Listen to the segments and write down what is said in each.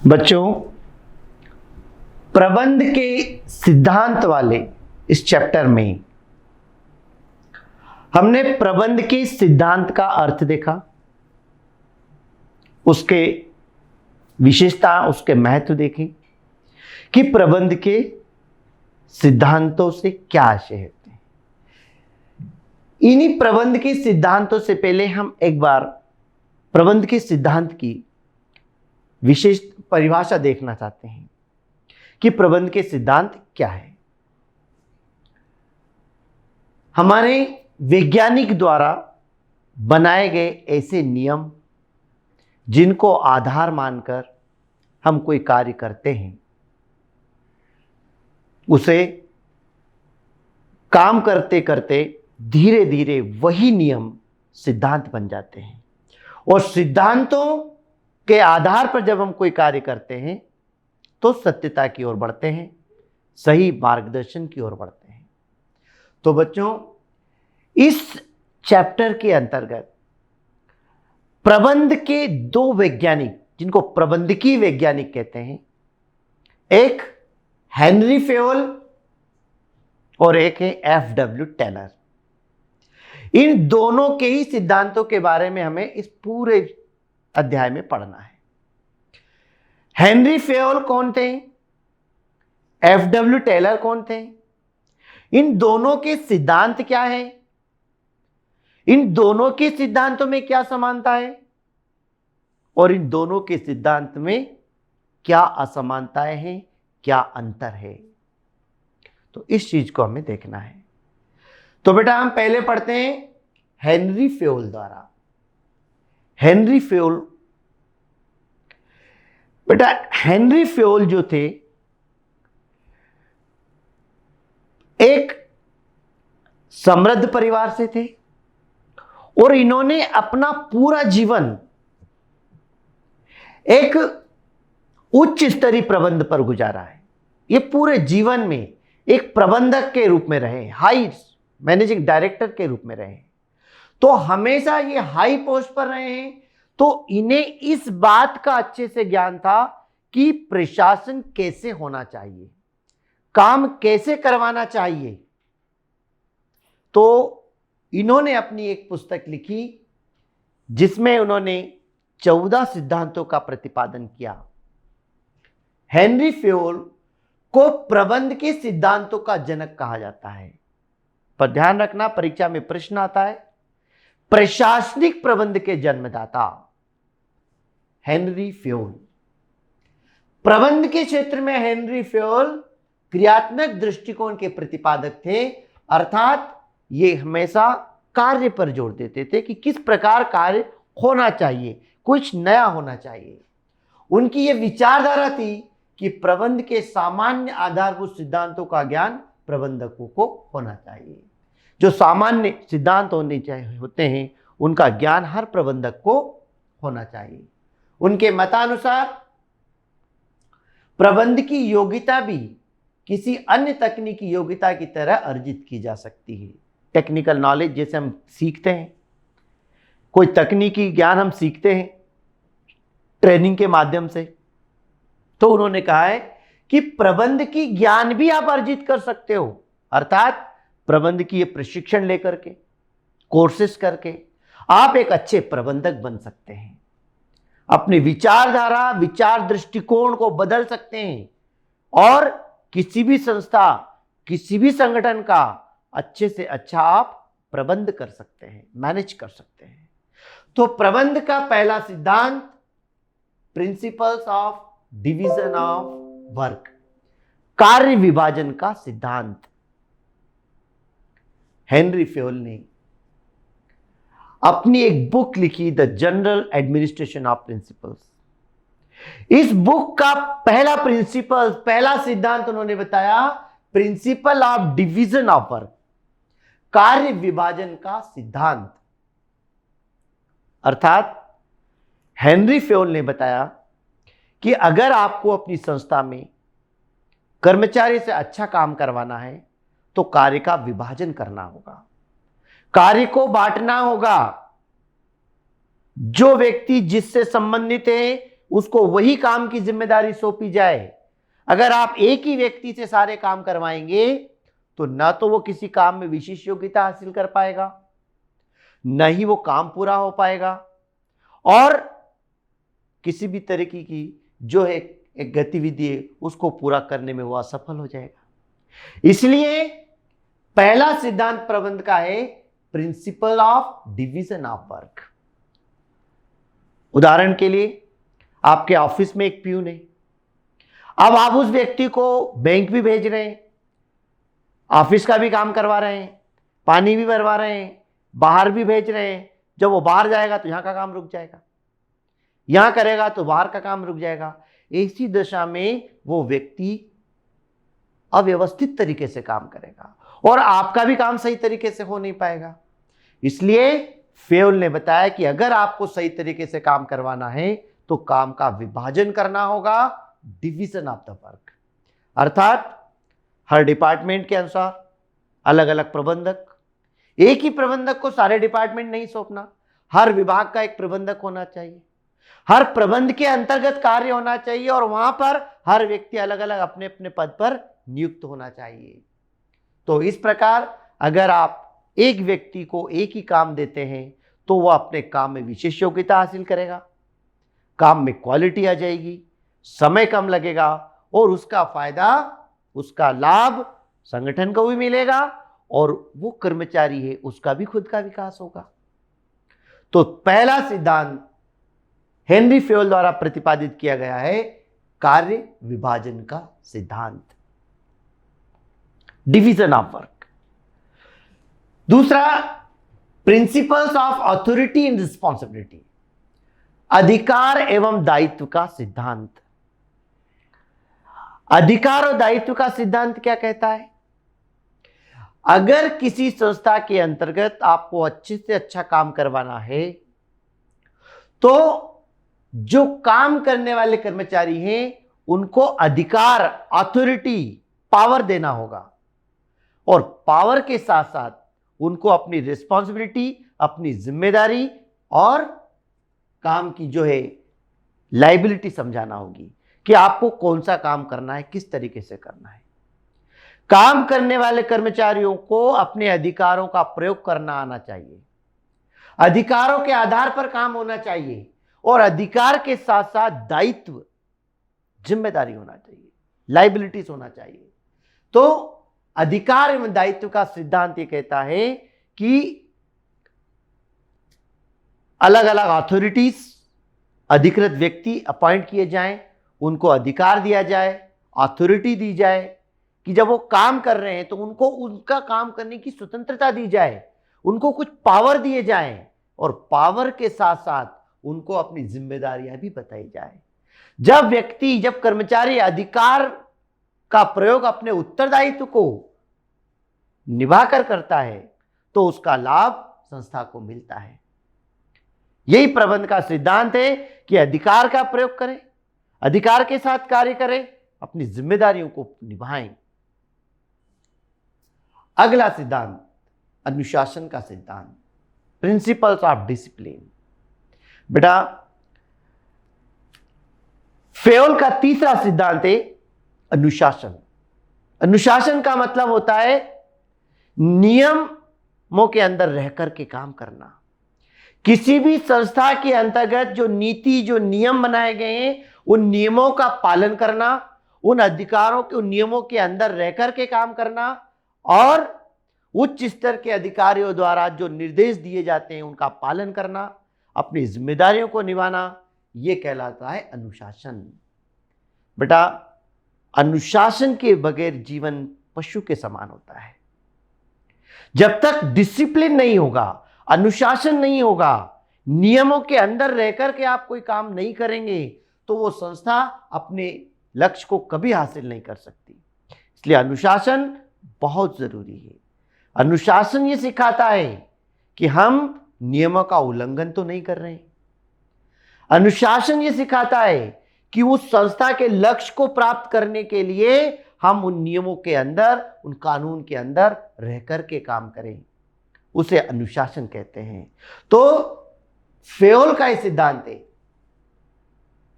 बच्चों, प्रबंध के सिद्धांत वाले इस चैप्टर में हमने प्रबंध के सिद्धांत का अर्थ देखा, उसके विशेषता, उसके महत्व देखे कि प्रबंध के सिद्धांतों से क्या आशय होते हैं। इन्हीं प्रबंध के सिद्धांतों से पहले हम एक बार प्रबंध के सिद्धांत की विशेष परिभाषा देखना चाहते हैं कि प्रबंध के सिद्धांत क्या है। हमारे वैज्ञानिक द्वारा बनाए गए ऐसे नियम जिनको आधार मानकर हम कोई कार्य करते हैं, उसे काम करते करते धीरे धीरे वही नियम सिद्धांत बन जाते हैं और सिद्धांतों के आधार पर जब हम कोई कार्य करते हैं तो सत्यता की ओर बढ़ते हैं, सही मार्गदर्शन की ओर बढ़ते हैं। तो बच्चों, इस चैप्टर के अंतर्गत प्रबंध के दो वैज्ञानिक जिनको प्रबंधकीय वैज्ञानिक कहते हैं, एक हेनरी फेयोल और एक है एफ.डब्ल्यू. टेलर। इन दोनों के ही सिद्धांतों के बारे में हमें इस पूरे अध्याय में पढ़ना है। हेनरी फेयोल कौन थे? एफ.डब्ल्यू. टेलर कौन थे? इन दोनों के सिद्धांत क्या है? इन दोनों के सिद्धांतों में क्या समानता है और इन दोनों के सिद्धांत में क्या असमानताएं हैं, क्या अंतर है? तो इस चीज को हमें देखना है। तो बेटा, हम पहले पढ़ते हैं हेनरी फेयोल द्वारा। हेनरी फेयोल, बेटा हेनरी फेयोल जो थे, एक समृद्ध परिवार से थे और इन्होंने अपना पूरा जीवन एक उच्च स्तरीय प्रबंध पर गुजारा है। ये पूरे जीवन में एक प्रबंधक के रूप में रहे, हाई मैनेजिंग डायरेक्टर के रूप में रहे। तो हमेशा ये हाई पोस्ट पर रहे हैं, तो इन्हें इस बात का अच्छे से ज्ञान था कि प्रशासन कैसे होना चाहिए, काम कैसे करवाना चाहिए। तो इन्होंने अपनी एक पुस्तक लिखी जिसमें उन्होंने 14 सिद्धांतों का प्रतिपादन किया। हेनरी फेयोल को प्रबंध के सिद्धांतों का जनक कहा जाता है। पर ध्यान रखना, परीक्षा में प्रश्न आता है, प्रशासनिक प्रबंध के जन्मदाता हेनरी फेयोल। प्रबंध के क्षेत्र में हेनरी फेयोल क्रियात्मक दृष्टिकोण के प्रतिपादक थे, अर्थात ये हमेशा कार्य पर जोर देते थे कि किस प्रकार कार्य होना चाहिए, कुछ नया होना चाहिए। उनकी ये विचारधारा थी कि प्रबंध के सामान्य आधारभूत सिद्धांतों का ज्ञान प्रबंधकों को होना चाहिए। जो सामान्य सिद्धांत होते हैं उनका ज्ञान हर प्रबंधक को होना चाहिए। उनके मतानुसार प्रबंध की योग्यता भी किसी अन्य तकनीकी योग्यता की तरह अर्जित की जा सकती है। टेक्निकल नॉलेज जैसे हम सीखते हैं, कोई तकनीकी ज्ञान हम सीखते हैं ट्रेनिंग के माध्यम से, तो उन्होंने कहा है कि प्रबंध की ज्ञान भी आप अर्जित कर सकते हो, अर्थात प्रबंध की प्रशिक्षण लेकर के, कोर्सेस करके आप एक अच्छे प्रबंधक बन सकते हैं। अपनी विचारधारा, विचार दृष्टिकोण को बदल सकते हैं और किसी भी संस्था, किसी भी संगठन का अच्छे से अच्छा आप प्रबंध कर सकते हैं, मैनेज कर सकते हैं। तो प्रबंध का पहला सिद्धांत principles of division of work, कार्य विभाजन का सिद्धांत, हेनरी फेयोल ने अपनी एक बुक लिखी, the general administration of principles. इस बुक का पहला प्रिंसिपल, पहला सिद्धांत उन्होंने बताया principle of division of work, कार्य विभाजन का सिद्धांत। अर्थात हेनरी फेयोल ने बताया कि अगर आपको अपनी संस्था में कर्मचारी से अच्छा काम करवाना है तो कार्य का विभाजन करना होगा, कार्य को बांटना होगा। जो व्यक्ति जिससे संबंधित है उसको वही काम की जिम्मेदारी सौंपी जाए। अगर आप एक ही व्यक्ति से सारे काम करवाएंगे तो ना तो वो किसी काम में विशेष योग्यता हासिल कर पाएगा, न ही वो काम पूरा हो पाएगा, और किसी भी तरीके की जो है एक गतिविधि है उसको पूरा करने में वो असफल हो जाएगा। इसलिए पहला सिद्धांत प्रबंध का है principle of division of work. उदाहरण के लिए आपके ऑफिस में एक प्यून है, अब आप उस व्यक्ति को बैंक भी भेज रहे हैं, ऑफिस का भी काम करवा रहे हैं, पानी भी भरवा रहे हैं, बाहर भी भेज रहे हैं। जब वो बाहर जाएगा तो यहां का काम रुक जाएगा, यहां करेगा तो बाहर का काम रुक जाएगा। ऐसी दशा में वो व्यक्ति अव्यवस्थित तरीके से काम करेगा और आपका भी काम सही तरीके से हो नहीं पाएगा। इसलिए फेयोल ने बताया कि अगर आपको सही तरीके से काम करवाना है तो काम का विभाजन करना होगा, डिवीजन ऑफ द वर्क, अर्थात हर डिपार्टमेंट के अनुसार अलग अलग प्रबंधक। एक ही प्रबंधक को सारे डिपार्टमेंट नहीं सौंपना, हर विभाग का एक प्रबंधक होना चाहिए, हर प्रबंध के अंतर्गत कार्य होना चाहिए और वहां पर हर व्यक्ति अलग अलग अपने अपने पद पर नियुक्त होना चाहिए। तो इस प्रकार अगर आप एक व्यक्ति को एक ही काम देते हैं तो वह अपने काम में विशेष योग्यता हासिल करेगा, काम में क्वालिटी आ जाएगी, समय कम लगेगा और उसका फायदा, उसका लाभ संगठन को भी मिलेगा और वो कर्मचारी है उसका भी खुद का विकास होगा। तो पहला सिद्धांत हेनरी फेयोल द्वारा प्रतिपादित किया गया है कार्य विभाजन का सिद्धांत, डिवीजन ऑफ वर्क। दूसरा principles of authority and responsibility, अधिकार एवं दायित्व का सिद्धांत। अधिकार और दायित्व का सिद्धांत क्या कहता है? अगर किसी संस्था के अंतर्गत आपको अच्छे से अच्छा काम करवाना है तो जो काम करने वाले कर्मचारी हैं उनको अधिकार, अथॉरिटी, पावर देना होगा और पावर के साथ साथ उनको अपनी रिस्पॉन्सिबिलिटी, अपनी जिम्मेदारी और काम की जो है लायबिलिटी समझाना होगी कि आपको कौन सा काम करना है, किस तरीके से करना है। काम करने वाले कर्मचारियों को अपने अधिकारों का प्रयोग करना आना चाहिए, अधिकारों के आधार पर काम होना चाहिए और अधिकार के साथ साथ दायित्व, जिम्मेदारी होना चाहिए, लायबिलिटीज होना चाहिए। तो अधिकार एवं दायित्व का सिद्धांत ये कहता है कि अलग अलग अथॉरिटीज, अधिकृत व्यक्ति अपॉइंट किए जाएं, उनको अधिकार दिया जाए, अथॉरिटी दी जाए कि जब वो काम कर रहे हैं तो उनको उनका काम करने की स्वतंत्रता दी जाए, उनको कुछ पावर दिए जाएं और पावर के साथ साथ उनको अपनी जिम्मेदारियां भी बताई जाए। जब कर्मचारी अधिकार का प्रयोग अपने उत्तरदायित्व को निभाकर करता है तो उसका लाभ संस्था को मिलता है। यही प्रबंध का सिद्धांत है कि अधिकार का प्रयोग करें, अधिकार के साथ कार्य करें, अपनी जिम्मेदारियों को निभाएं। अगला सिद्धांत अनुशासन का सिद्धांत, प्रिंसिपल्स ऑफ डिसिप्लिन। बेटा फेयोल का तीसरा सिद्धांत है अनुशासन। अनुशासन का मतलब होता है नियमों के अंदर रहकर के काम करना। किसी भी संस्था के अंतर्गत जो नीति, जो नियम बनाए गए हैं उन नियमों का पालन करना, उन अधिकारों के, उन नियमों के अंदर रहकर के काम करना और उच्च स्तर के अधिकारियों द्वारा जो निर्देश दिए जाते हैं उनका पालन करना, अपनी जिम्मेदारियों को निभाना, यह कहलाता है अनुशासन। बेटा अनुशासन के बगैर जीवन पशु के समान होता है। जब तक डिसिप्लिन नहीं होगा, अनुशासन नहीं होगा, नियमों के अंदर रहकर के आप कोई काम नहीं करेंगे तो वो संस्था अपने लक्ष्य को कभी हासिल नहीं कर सकती। इसलिए अनुशासन बहुत जरूरी है। अनुशासन ये सिखाता है कि हम नियमों का उल्लंघन तो नहीं कर रहे हैं। अनुशासन ये सिखाता है कि उस संस्था के लक्ष्य को प्राप्त करने के लिए हम उन नियमों के अंदर, उन कानून के अंदर रह करके काम करें, उसे अनुशासन कहते हैं। तो फेयोल का यह सिद्धांत है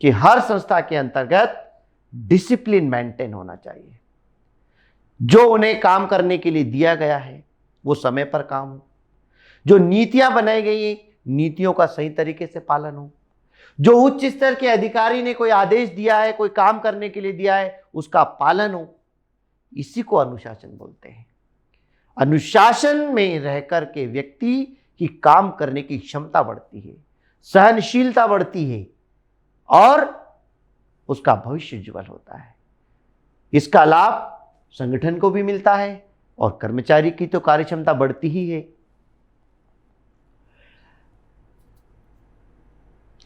कि हर संस्था के अंतर्गत डिसिप्लिन मेंटेन होना चाहिए। जो उन्हें काम करने के लिए दिया गया है वो समय पर काम हो, जो नीतियां बनाई गई हैं नीतियों का सही तरीके से पालन हो, जो उच्च स्तर के अधिकारी ने कोई आदेश दिया है, कोई काम करने के लिए दिया है, उसका पालन हो। इसी को अनुशासन बोलते हैं। अनुशासन में रहकर के व्यक्ति की काम करने की क्षमता बढ़ती है, सहनशीलता बढ़ती है और उसका भविष्य उज्जवल होता है। इसका लाभ संगठन को भी मिलता है और कर्मचारी की तो कार्यक्षमता बढ़ती ही है।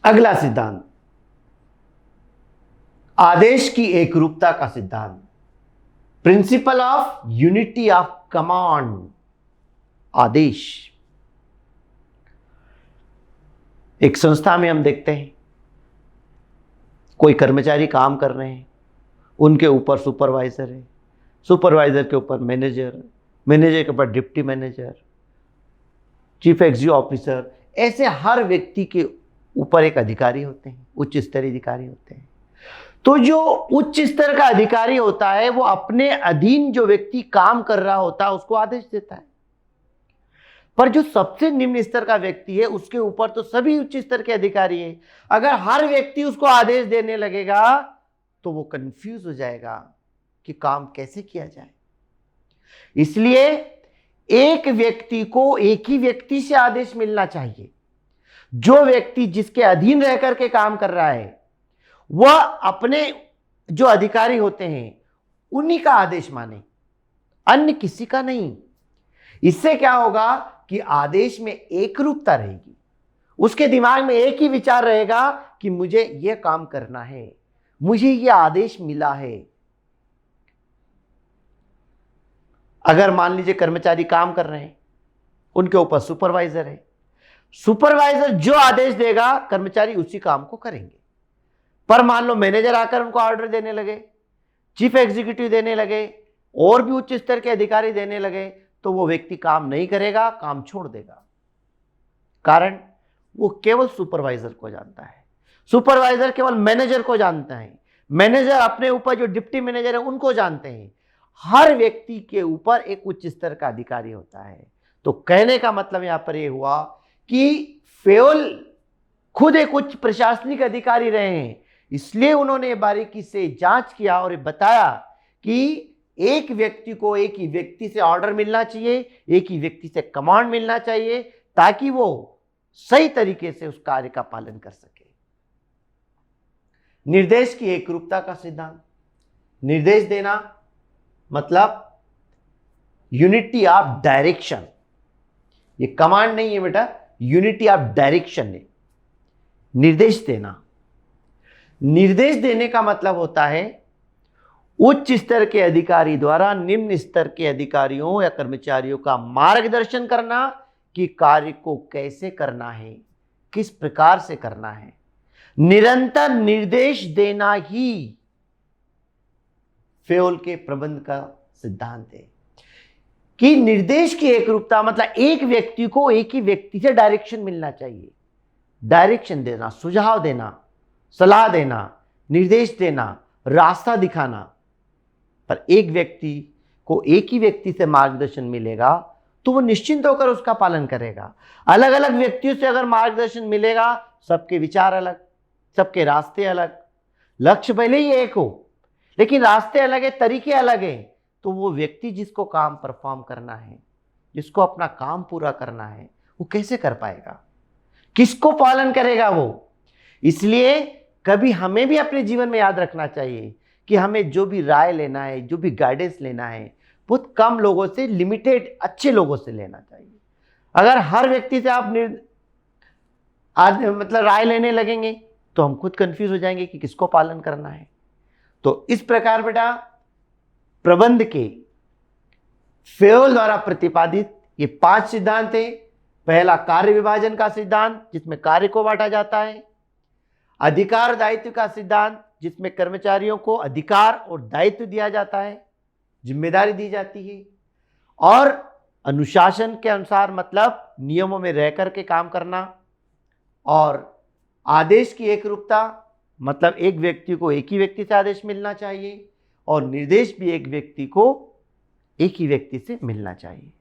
अगला सिद्धांत, आदेश की एकरूपता का सिद्धांत, principle of unity of command. आदेश, एक संस्था में हम देखते हैं कोई कर्मचारी काम कर रहे हैं, उनके ऊपर सुपरवाइजर है, सुपरवाइजर के ऊपर मैनेजर, मैनेजर के ऊपर deputy manager, chief executive officer, ऐसे हर व्यक्ति के ऊपर एक अधिकारी होते हैं, उच्च स्तरीय अधिकारी होते हैं। तो जो उच्च स्तर का अधिकारी होता है वो अपने अधीन जो व्यक्ति काम कर रहा होता है उसको आदेश देता है, पर जो सबसे निम्न स्तर का व्यक्ति है उसके ऊपर तो सभी उच्च स्तर के अधिकारी है। अगर हर व्यक्ति उसको आदेश देने लगेगा तो वो कंफ्यूज हो जाएगा कि काम कैसे किया जाए। इसलिए एक व्यक्ति को एक ही व्यक्ति से आदेश मिलना चाहिए। जो व्यक्ति जिसके अधीन रह करके काम कर रहा है वह अपने जो अधिकारी होते हैं उन्हीं का आदेश माने, अन्य किसी का नहीं। इससे क्या होगा कि आदेश में एक रूपता रहेगी, उसके दिमाग में एक ही विचार रहेगा कि मुझे यह काम करना है, मुझे यह आदेश मिला है। अगर मान लीजिए कर्मचारी काम कर रहे हैं, उनके ऊपर सुपरवाइजर है, सुपरवाइजर जो आदेश देगा कर्मचारी उसी काम को करेंगे। पर मान लो मैनेजर आकर उनको ऑर्डर देने लगे, चीफ एग्जीक्यूटिव देने लगे, और भी उच्च स्तर के अधिकारी देने लगे, तो वो व्यक्ति काम नहीं करेगा, काम छोड़ देगा। कारण वो केवल सुपरवाइजर को जानता है, सुपरवाइजर केवल मैनेजर को जानता है, मैनेजर अपने ऊपर जो डिप्टी मैनेजर है उनको जानते हैं। हर व्यक्ति के ऊपर एक उच्च स्तर का अधिकारी होता है। तो कहने का मतलब यहां पर यह हुआ कि फेओल खुद एक उच्च प्रशासनिक अधिकारी रहे हैं, इसलिए उन्होंने बारीकी से जांच किया और बताया कि एक व्यक्ति को एक ही व्यक्ति से ऑर्डर मिलना चाहिए, एक ही व्यक्ति से कमांड मिलना चाहिए, ताकि वो सही तरीके से उस कार्य का पालन कर सके। निर्देश की एकरूपता का सिद्धांत, निर्देश देना मतलब यूनिटी ऑफ डायरेक्शन। ये कमांड नहीं है बेटा, यूनिटी ऑफ डायरेक्शन है। निर्देश देना, निर्देश देने का मतलब होता है उच्च स्तर के अधिकारी द्वारा निम्न स्तर के अधिकारियों या कर्मचारियों का मार्गदर्शन करना कि कार्य को कैसे करना है, किस प्रकार से करना है। निरंतर निर्देश देना ही फेओल के प्रबंध का सिद्धांत है कि निर्देश की एकरूपता मतलब एक व्यक्ति को एक ही व्यक्ति से डायरेक्शन मिलना चाहिए। डायरेक्शन देना, सुझाव देना, सलाह देना, निर्देश देना, रास्ता दिखाना। पर एक व्यक्ति को एक ही व्यक्ति से मार्गदर्शन मिलेगा तो वो निश्चिंत होकर उसका पालन करेगा। अलग अलग व्यक्तियों से अगर मार्गदर्शन मिलेगा, सबके विचार अलग, सबके रास्ते अलग, लक्ष्य भले ही एक हो लेकिन रास्ते अलग है, तरीके अलग हैं, तो वो व्यक्ति जिसको काम परफॉर्म करना है, जिसको अपना काम पूरा करना है, वो कैसे कर पाएगा, किसको पालन करेगा वो। इसलिए कभी हमें भी अपने जीवन में याद रखना चाहिए कि हमें जो भी राय लेना है, जो भी गाइडेंस लेना है, बहुत कम लोगों से, लिमिटेड अच्छे लोगों से लेना चाहिए। अगर हर व्यक्ति से आप मतलब राय लेने लगेंगे तो हम खुद कंफ्यूज हो जाएंगे कि किसको पालन करना है। तो इस प्रकार बेटा प्रबंध के फेओल द्वारा प्रतिपादित ये 5 सिद्धांत हैं। पहला कार्य विभाजन का सिद्धांत, जिसमें कार्य को बांटा जाता है। अधिकार दायित्व का सिद्धांत, जिसमें कर्मचारियों को अधिकार और दायित्व दिया जाता है, जिम्मेदारी दी जाती है। और अनुशासन के अनुसार मतलब नियमों में रह करके काम करना। और आदेश की एकरूपता मतलब एक व्यक्ति को एक ही व्यक्ति से आदेश मिलना चाहिए और निर्देश भी एक व्यक्ति को एक ही व्यक्ति से मिलना चाहिए।